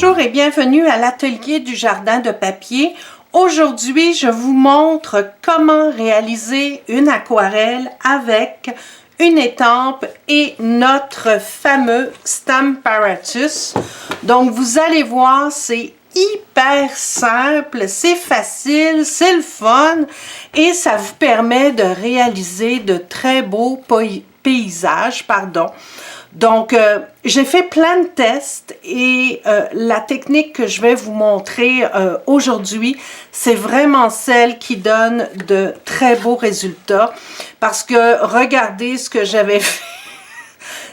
Bonjour et bienvenue à l'atelier du jardin de papier. Aujourd'hui, je vous montre comment réaliser une aquarelle avec une étampe et notre fameux Stamparatus. Donc, vous allez voir, c'est hyper simple, c'est facile, c'est le fun et ça vous permet de réaliser de très beaux paysages, Donc, j'ai fait plein de tests et la technique que je vais vous montrer aujourd'hui, c'est vraiment celle qui donne de très beaux résultats parce que regardez ce que j'avais fait.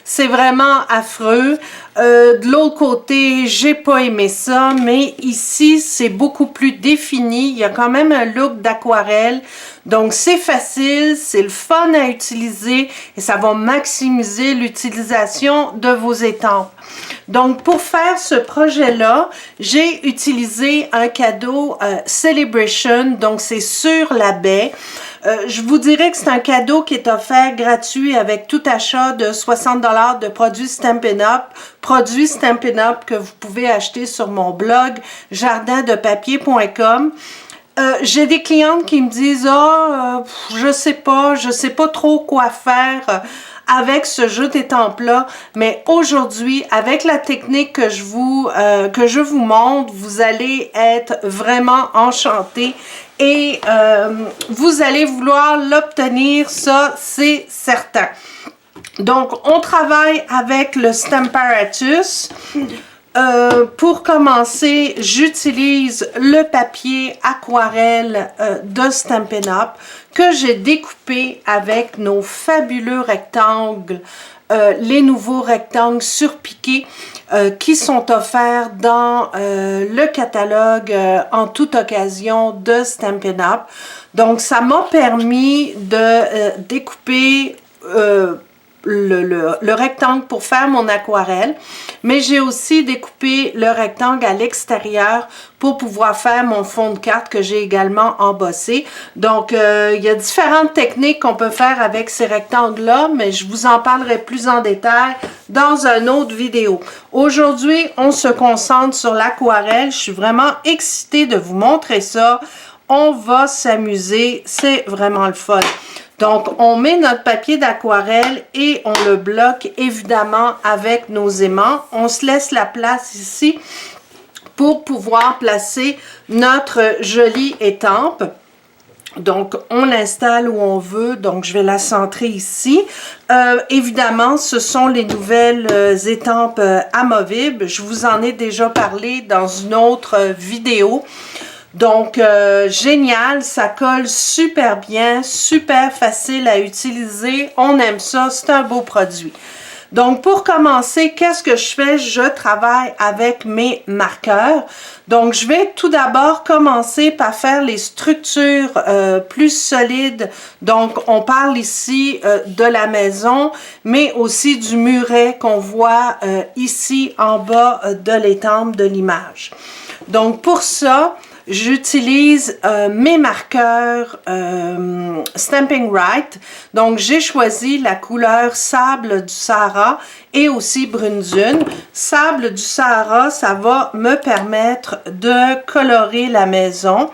C'est vraiment affreux. De l'autre côté, j'ai pas aimé ça, mais ici, c'est beaucoup plus défini. Il y a quand même un look d'aquarelle. Donc, c'est facile, c'est le fun à utiliser et ça va maximiser l'utilisation de vos étampes. Donc, pour faire ce projet-là, j'ai utilisé un cadeau Celebration, donc c'est sur la baie. Je vous dirais que c'est un cadeau qui est offert gratuit avec tout achat de 60 $ de produits Stampin' Up! Produits Stampin' Up! Que vous pouvez acheter sur mon blog jardindepapier.com. J'ai des clientes qui me disent je sais pas trop quoi faire avec ce jeu d'étampes-là, mais aujourd'hui, avec la technique que je vous montre, vous allez être vraiment enchantés et vous allez vouloir l'obtenir, ça c'est certain. Donc, on travaille avec le Stamparatus. Pour commencer, j'utilise le papier aquarelle de Stampin' Up! Que j'ai découpé avec nos fabuleux rectangles, les nouveaux rectangles surpiqués qui sont offerts dans le catalogue en toute occasion de Stampin' Up! Donc, ça m'a permis de découper le rectangle pour faire mon aquarelle, mais j'ai aussi découpé le rectangle à l'extérieur pour pouvoir faire mon fond de carte que j'ai également embossé. Donc, il y a différentes techniques qu'on peut faire avec ces rectangles-là, mais je vous en parlerai plus en détail dans une autre vidéo. Aujourd'hui, on se concentre sur l'aquarelle. Je suis vraiment excitée de vous montrer ça. On va s'amuser, c'est vraiment le fun. Donc, on met notre papier d'aquarelle et on le bloque évidemment avec nos aimants. On se laisse la place ici pour pouvoir placer notre jolie étampe. Donc, on l'installe où on veut. Donc, je vais la centrer ici. Évidemment, ce sont les nouvelles étampes amovibles. Je vous en ai déjà parlé dans une autre vidéo. Donc, génial, ça colle super bien, super facile à utiliser. On aime ça, c'est un beau produit. Donc, pour commencer, qu'est-ce que je fais? Je travaille avec mes marqueurs. Donc, je vais tout d'abord commencer par faire les structures plus solides. Donc, on parle ici de la maison, mais aussi du muret qu'on voit ici en bas de l'étampe de l'image. Donc, pour ça, j'utilise mes marqueurs Stampin' Right. Donc, j'ai choisi la couleur Sable du Sahara et aussi Brune Dune. Sable du Sahara, ça va me permettre de colorer la maison.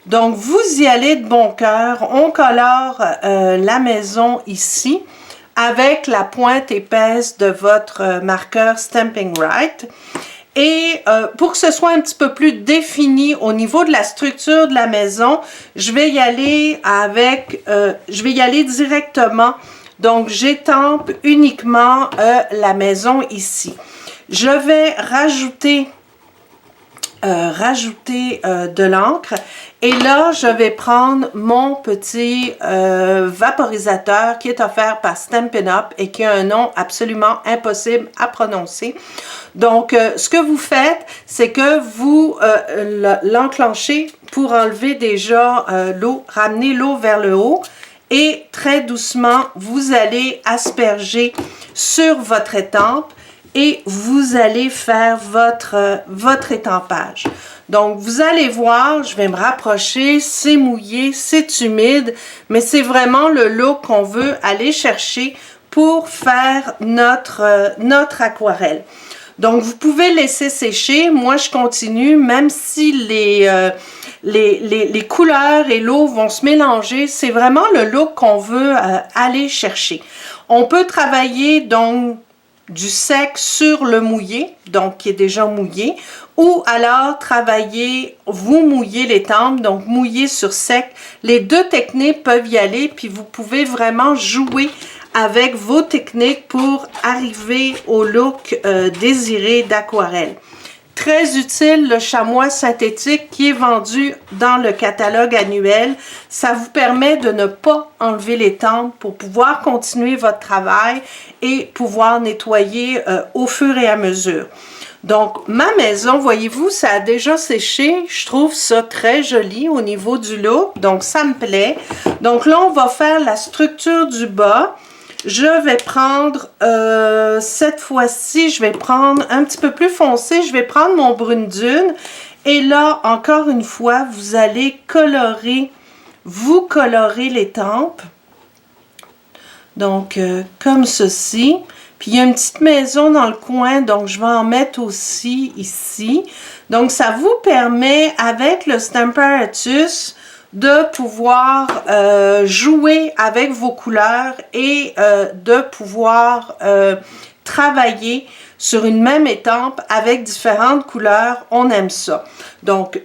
Donc, vous y allez de bon cœur. On colore la maison ici avec la pointe épaisse de votre marqueur Stampin' Right. Et pour que ce soit un petit peu plus défini au niveau de la structure de la maison, je vais y aller directement. Donc, j'étampe uniquement la maison ici. Je vais rajouter de l'encre et là je vais prendre mon petit vaporisateur qui est offert par Stampin' Up! Et qui a un nom absolument impossible à prononcer. Donc ce que vous faites, c'est que vous l'enclenchez pour enlever déjà l'eau, ramener l'eau vers le haut et très doucement vous allez asperger sur votre étampe et vous allez faire votre étampage. Donc, vous allez voir, je vais me rapprocher, c'est mouillé, c'est humide, mais c'est vraiment le look qu'on veut aller chercher pour faire notre aquarelle. Donc, vous pouvez laisser sécher. Moi, je continue, même si les couleurs et l'eau vont se mélanger. C'est vraiment le look qu'on veut aller chercher. On peut travailler donc du sec sur le mouillé, donc qui est déjà mouillé, ou alors travailler, vous mouillez les tempes, donc mouiller sur sec. Les deux techniques peuvent y aller, puis vous pouvez vraiment jouer avec vos techniques pour arriver au look désiré d'aquarelle. Très utile, le chamois synthétique qui est vendu dans le catalogue annuel. Ça vous permet de ne pas enlever les tempes pour pouvoir continuer votre travail et pouvoir nettoyer au fur et à mesure. Donc, ma maison, voyez-vous, ça a déjà séché. Je trouve ça très joli au niveau du look, donc ça me plaît. Donc là, on va faire la structure du bas. Je vais prendre, cette fois-ci, je vais prendre un petit peu plus foncé. Je vais prendre mon brune dune. Et là, encore une fois, vous allez colorer, vous colorez les tempes. Donc, comme ceci. Puis, il y a une petite maison dans le coin, donc je vais en mettre aussi ici. Donc, ça vous permet, avec le Stamparatus, de pouvoir jouer avec vos couleurs et de pouvoir travailler sur une même étampe avec différentes couleurs. On aime ça. Donc,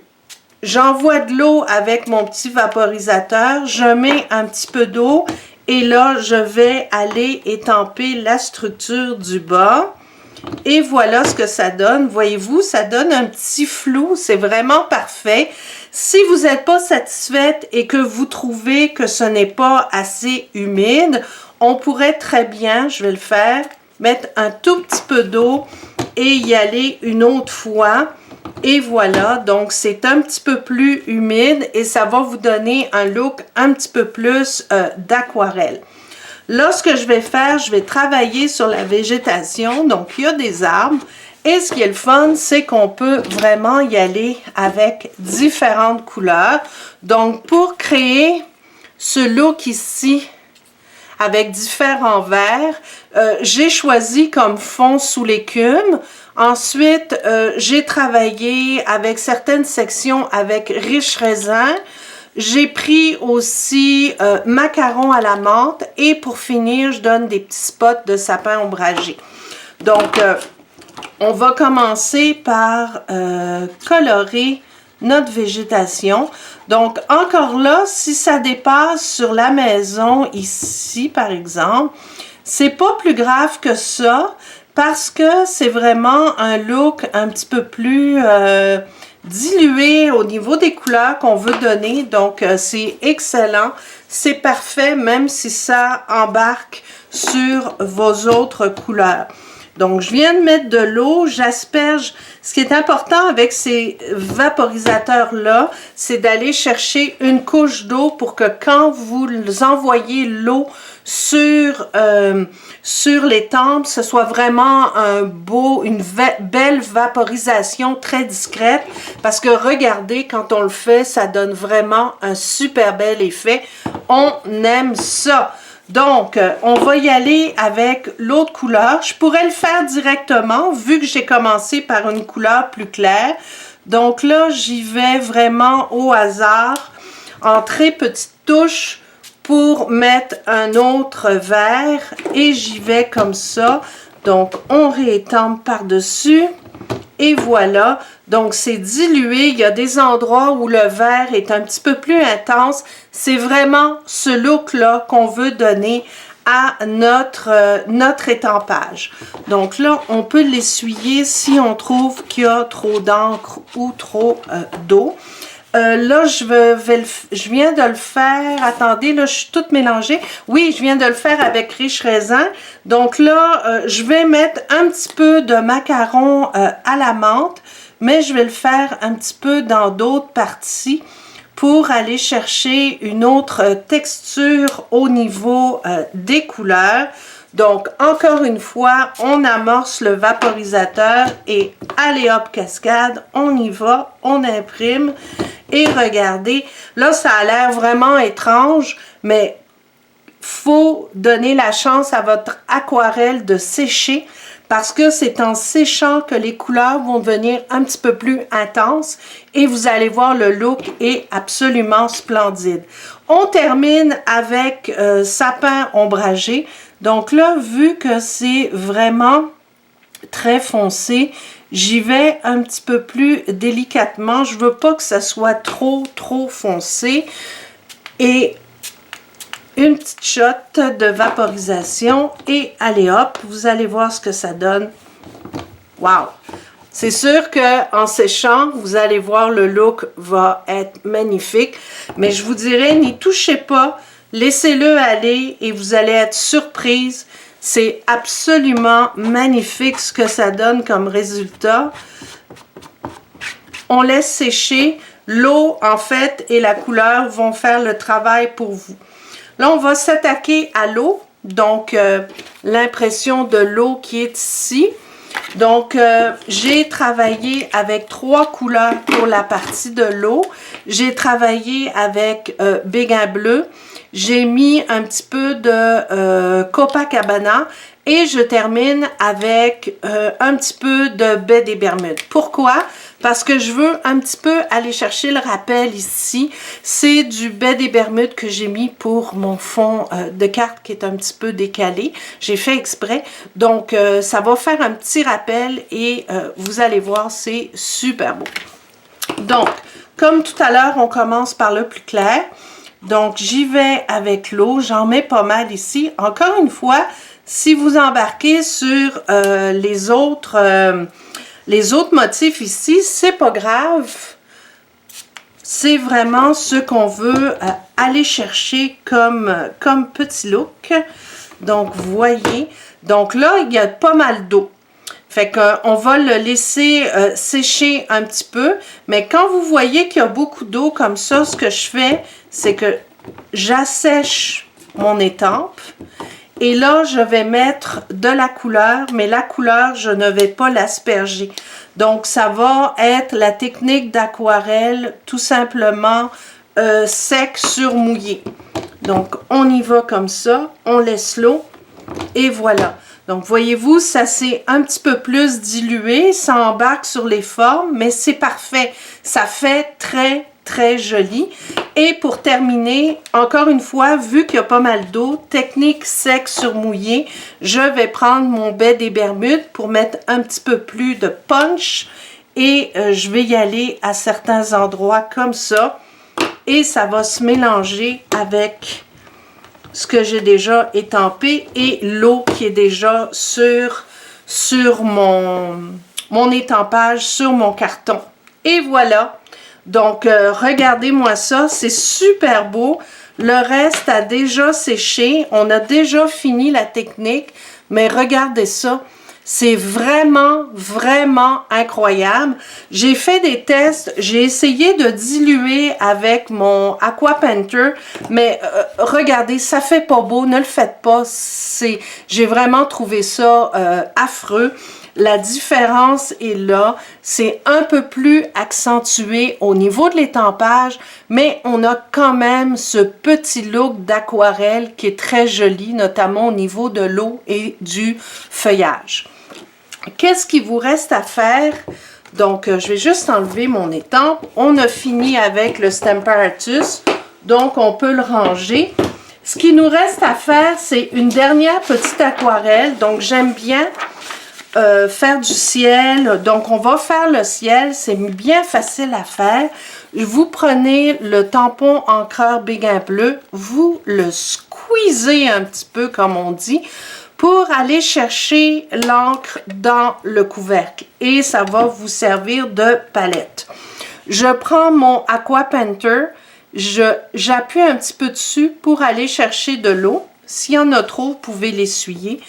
j'envoie de l'eau avec mon petit vaporisateur. Je mets un petit peu d'eau et là, je vais aller étamper la structure du bas. Et voilà ce que ça donne. Voyez-vous, ça donne un petit flou. C'est vraiment parfait. Si vous n'êtes pas satisfaite et que vous trouvez que ce n'est pas assez humide, on pourrait très bien, je vais le faire, mettre un tout petit peu d'eau et y aller une autre fois. Et voilà, donc c'est un petit peu plus humide et ça va vous donner un look un petit peu plus d'aquarelle. Là, ce que je vais faire, je vais travailler sur la végétation. Donc, il y a des arbres. Et ce qui est le fun, c'est qu'on peut vraiment y aller avec différentes couleurs. Donc, pour créer ce look ici, avec différents verts, j'ai choisi comme fond sous l'écume. Ensuite, j'ai travaillé avec certaines sections avec riche raisin. J'ai pris aussi macaron à la menthe et pour finir, je donne des petits spots de sapin ombragé. Donc, on va commencer par colorer notre végétation. Donc, encore là, si ça dépasse sur la maison ici, par exemple, c'est pas plus grave que ça parce que c'est vraiment un look un petit peu plus dilué au niveau des couleurs qu'on veut donner. Donc, c'est excellent. C'est parfait, même si ça embarque sur vos autres couleurs. Donc, je viens de mettre de l'eau, j'asperge. Ce qui est important avec ces vaporisateurs-là, c'est d'aller chercher une couche d'eau pour que quand vous envoyez l'eau sur les tempes, ce soit vraiment une belle vaporisation très discrète. Parce que regardez, quand on le fait, ça donne vraiment un super bel effet. On aime ça. Donc, on va y aller avec l'autre couleur. Je pourrais le faire directement, vu que j'ai commencé par une couleur plus claire. Donc là, j'y vais vraiment au hasard, en très petite touche, pour mettre un autre vert. Et j'y vais comme ça. Donc, on réétampe par-dessus. Et voilà, donc c'est dilué. Il y a des endroits où le vert est un petit peu plus intense. C'est vraiment ce look-là qu'on veut donner à notre étampage. Donc là, on peut l'essuyer si on trouve qu'il y a trop d'encre ou trop d'eau. Là, je viens de le faire. Attendez, là, je suis toute mélangée. Oui, je viens de le faire avec riche raisin. Donc là, je vais mettre un petit peu de macaron à la menthe, mais je vais le faire un petit peu dans d'autres parties pour aller chercher une autre texture au niveau des couleurs. Donc, encore une fois, on amorce le vaporisateur et allez hop, cascade, on y va, on imprime. Et regardez, là, ça a l'air vraiment étrange, mais faut donner la chance à votre aquarelle de sécher parce que c'est en séchant que les couleurs vont devenir un petit peu plus intenses et vous allez voir le look est absolument splendide. On termine avec sapin ombragé. Donc là, vu que c'est vraiment très foncé, j'y vais un petit peu plus délicatement. Je veux pas que ça soit trop foncé. Et une petite shot de vaporisation et allez hop, vous allez voir ce que ça donne. Wow! C'est sûr qu'en séchant, vous allez voir le look va être magnifique, mais je vous dirais, n'y touchez pas, laissez-le aller et vous allez être surprise. C'est absolument magnifique ce que ça donne comme résultat. On laisse sécher. L'eau, en fait, et la couleur vont faire le travail pour vous. Là, on va s'attaquer à l'eau. Donc, l'impression de l'eau qui est ici. Donc, j'ai travaillé avec 3 couleurs pour la partie de l'eau. J'ai travaillé avec Béguin bleu. J'ai mis un petit peu de Copacabana. Et je termine avec un petit peu de baie des Bermudes. Pourquoi? Parce que je veux un petit peu aller chercher le rappel ici. C'est du baie des Bermudes que j'ai mis pour mon fond de carte qui est un petit peu décalé. J'ai fait exprès. Donc, ça va faire un petit rappel et vous allez voir, c'est super beau. Donc, comme tout à l'heure, on commence par le plus clair. Donc, j'y vais avec l'eau. J'en mets pas mal ici. Encore une fois, si vous embarquez sur les autres motifs ici, c'est pas grave. C'est vraiment ce qu'on veut aller chercher comme petit look. Donc, vous voyez. Donc là, il y a pas mal d'eau. Fait qu'on va le laisser sécher un petit peu. Mais quand vous voyez qu'il y a beaucoup d'eau comme ça, ce que je fais, c'est que j'assèche mon étampe. Et là, je vais mettre de la couleur, mais la couleur, je ne vais pas l'asperger. Donc, ça va être la technique d'aquarelle, tout simplement sec sur mouillé. Donc, on y va comme ça, on laisse l'eau et voilà. Donc, voyez-vous, ça s'est un petit peu plus dilué, ça embarque sur les formes, mais c'est parfait. Ça fait très joli. Et pour terminer, encore une fois, vu qu'il y a pas mal d'eau, technique sec sur mouillé, je vais prendre mon baie des Bermudes pour mettre un petit peu plus de punch et je vais y aller à certains endroits comme ça et ça va se mélanger avec ce que j'ai déjà étampé et l'eau qui est déjà sur mon étampage, sur mon carton. Et voilà! Donc, regardez-moi ça, c'est super beau. Le reste a déjà séché. On a déjà fini la technique, mais regardez ça. C'est vraiment incroyable. J'ai fait des tests. J'ai essayé de diluer avec mon Aqua Painter, mais regardez, ça fait pas beau. Ne le faites pas. J'ai vraiment trouvé ça affreux. La différence est là, c'est un peu plus accentué au niveau de l'étampage, mais on a quand même ce petit look d'aquarelle qui est très joli, notamment au niveau de l'eau et du feuillage. Qu'est-ce qu'il vous reste à faire? Donc, je vais juste enlever mon étampe. On a fini avec le Stamparatus, donc on peut le ranger. Ce qui nous reste à faire, c'est une dernière petite aquarelle. Donc, j'aime bien faire du ciel. Donc, on va faire le ciel. C'est bien facile à faire. Vous prenez le tampon encreur Béguin bleu. Vous le squeezez un petit peu, comme on dit, pour aller chercher l'encre dans le couvercle. Et ça va vous servir de palette. Je prends mon Aqua Painter. J'appuie un petit peu dessus pour aller chercher de l'eau. S'il y en a trop, vous pouvez l'essuyer.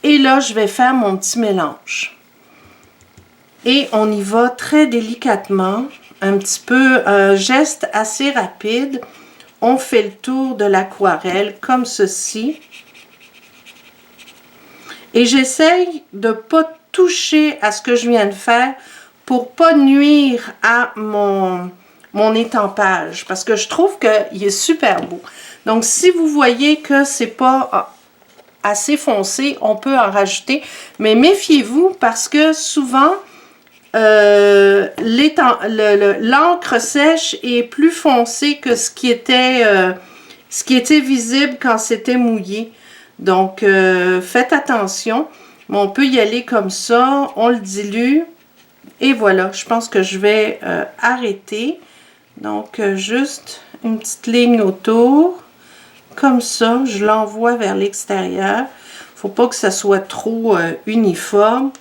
Et là, je vais faire mon petit mélange. Et on y va très délicatement, un petit peu, un geste assez rapide. On fait le tour de l'aquarelle comme ceci. Et j'essaye de ne pas toucher à ce que je viens de faire pour pas nuire à mon étampage. Parce que je trouve qu'il est super beau. Donc, si vous voyez que c'est pas assez foncé, on peut en rajouter. Mais méfiez-vous parce que souvent, l'encre sèche est plus foncée que ce qui était visible quand c'était mouillé. Donc, faites attention. Mais on peut y aller comme ça, on le dilue. Et voilà, je pense que je vais arrêter. Donc, juste une petite ligne autour. Comme ça, je l'envoie vers l'extérieur. Faut pas que ça soit trop uniforme.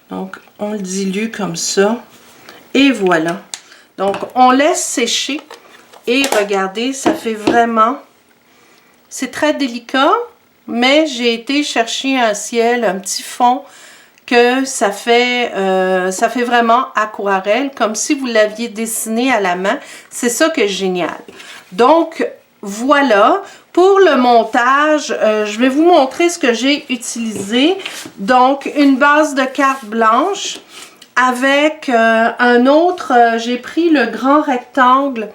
Donc, on le dilue comme ça. Et voilà. Donc, on laisse sécher. Et regardez, ça fait vraiment... C'est très délicat, mais j'ai été chercher un ciel, un petit fond, que ça fait vraiment aquarelle, comme si vous l'aviez dessiné à la main. C'est ça qui est génial. Donc, voilà. Pour le montage, je vais vous montrer ce que j'ai utilisé. Donc, une base de carte blanche avec un autre, j'ai pris le grand rectangle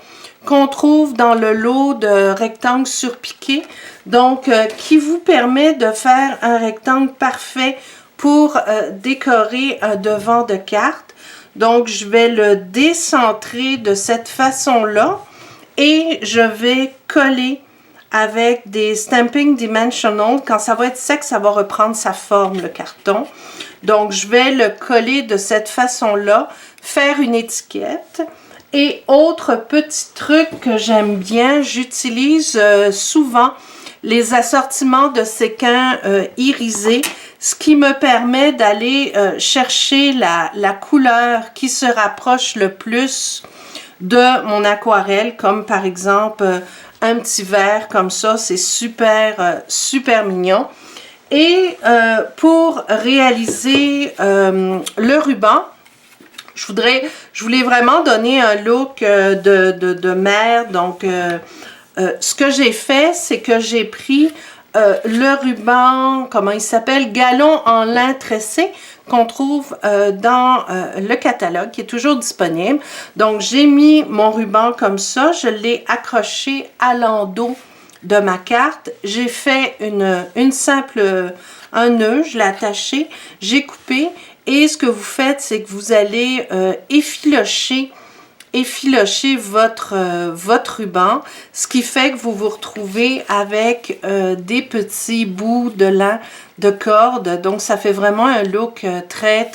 qu'on trouve dans le lot de rectangles surpiqués. Donc, qui vous permet de faire un rectangle parfait pour décorer un devant de carte. Donc, je vais le décentrer de cette façon-là et je vais coller avec des Stamping Dimensional. Quand ça va être sec, ça va reprendre sa forme, le carton. Donc, je vais le coller de cette façon-là, faire une étiquette. Et autre petit truc que j'aime bien, j'utilise souvent les assortiments de séquins irisés, ce qui me permet d'aller chercher la couleur qui se rapproche le plus de mon aquarelle, comme par exemple un petit vert comme ça, c'est super, super mignon. Et pour réaliser le ruban, je voulais vraiment donner un look de mer. Donc, ce que j'ai fait, c'est que j'ai pris le ruban, comment il s'appelle, galon en lin tressé, qu'on trouve dans le catalogue, qui est toujours disponible. Donc, j'ai mis mon ruban comme ça, je l'ai accroché à l'endos de ma carte. J'ai fait un nœud, je l'ai attaché, j'ai coupé. Et ce que vous faites, c'est que vous allez effilocher votre ruban, ce qui fait que vous vous retrouvez avec des petits bouts de lin de corde. Donc, ça fait vraiment un look très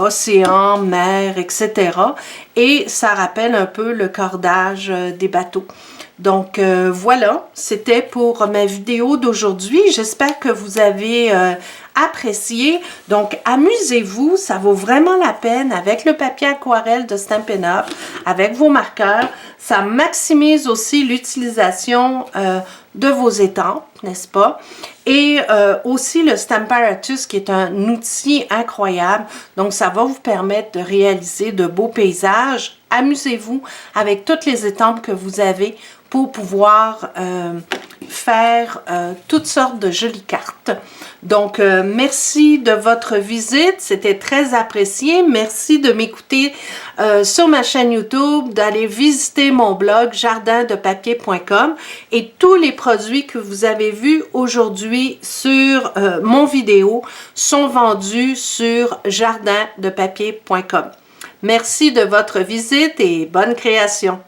océan, mer, etc. Et ça rappelle un peu le cordage des bateaux. Donc, voilà, c'était pour ma vidéo d'aujourd'hui. J'espère que vous avez apprécié. Donc, amusez-vous, ça vaut vraiment la peine avec le papier aquarelle de Stampin' Up, avec vos marqueurs. Ça maximise aussi l'utilisation de vos étampes, n'est-ce pas? Et aussi le Stamparatus, qui est un outil incroyable. Donc, ça va vous permettre de réaliser de beaux paysages. Amusez-vous avec toutes les étampes que vous avez pour pouvoir faire toutes sortes de jolies cartes. Donc, merci de votre visite. C'était très apprécié. Merci de m'écouter sur ma chaîne YouTube, d'aller visiter mon blog jardindepapier.com et tous les produits que vous avez vus aujourd'hui sur mon vidéo sont vendus sur jardindepapier.com. Merci de votre visite et bonne création.